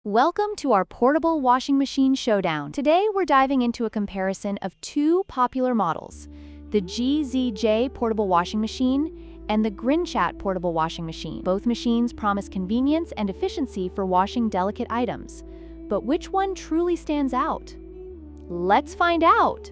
Welcome to our portable washing machine showdown. Today we're diving into a comparison of two popular models, the GZJ portable washing machine and the Grinchat portable washing machine. Both machines promise convenience and efficiency for washing delicate items. But which one truly stands out? Let's find out!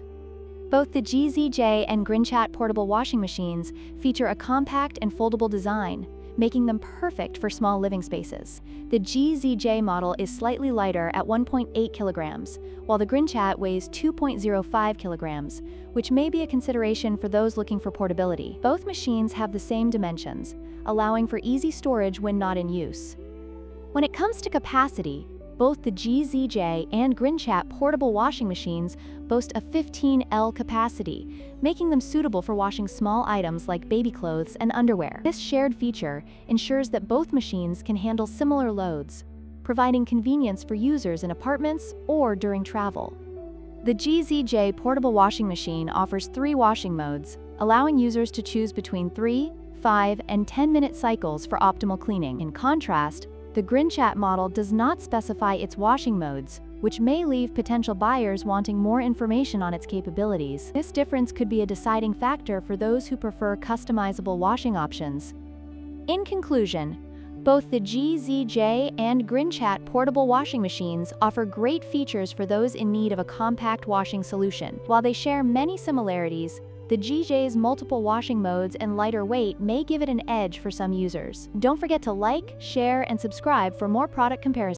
Both the GZJ and Grinchat portable washing machines feature a compact and foldable design, making them perfect for small living spaces. The GZJ model is slightly lighter at 1.8 kilograms, while the Grinchat weighs 2.05 kilograms, which may be a consideration for those looking for portability. Both machines have the same dimensions, allowing for easy storage when not in use. When it comes to capacity, both the GZJ and Grinchat portable washing machines boast a 15L capacity, making them suitable for washing small items like baby clothes and underwear. This shared feature ensures that both machines can handle similar loads, providing convenience for users in apartments or during travel. The GZJ portable washing machine offers 3 washing modes, allowing users to choose between 3, 5, and 10-minute cycles for optimal cleaning. In contrast, the Grinchat model does not specify its washing modes, which may leave potential buyers wanting more information on its capabilities. This difference could be a deciding factor for those who prefer customizable washing options. In conclusion, both the GZJ and Grinchat portable washing machines offer great features for those in need of a compact washing solution. While they share many similarities, the GZJ's multiple washing modes and lighter weight may give it an edge for some users. Don't forget to like, share, and subscribe for more product comparisons.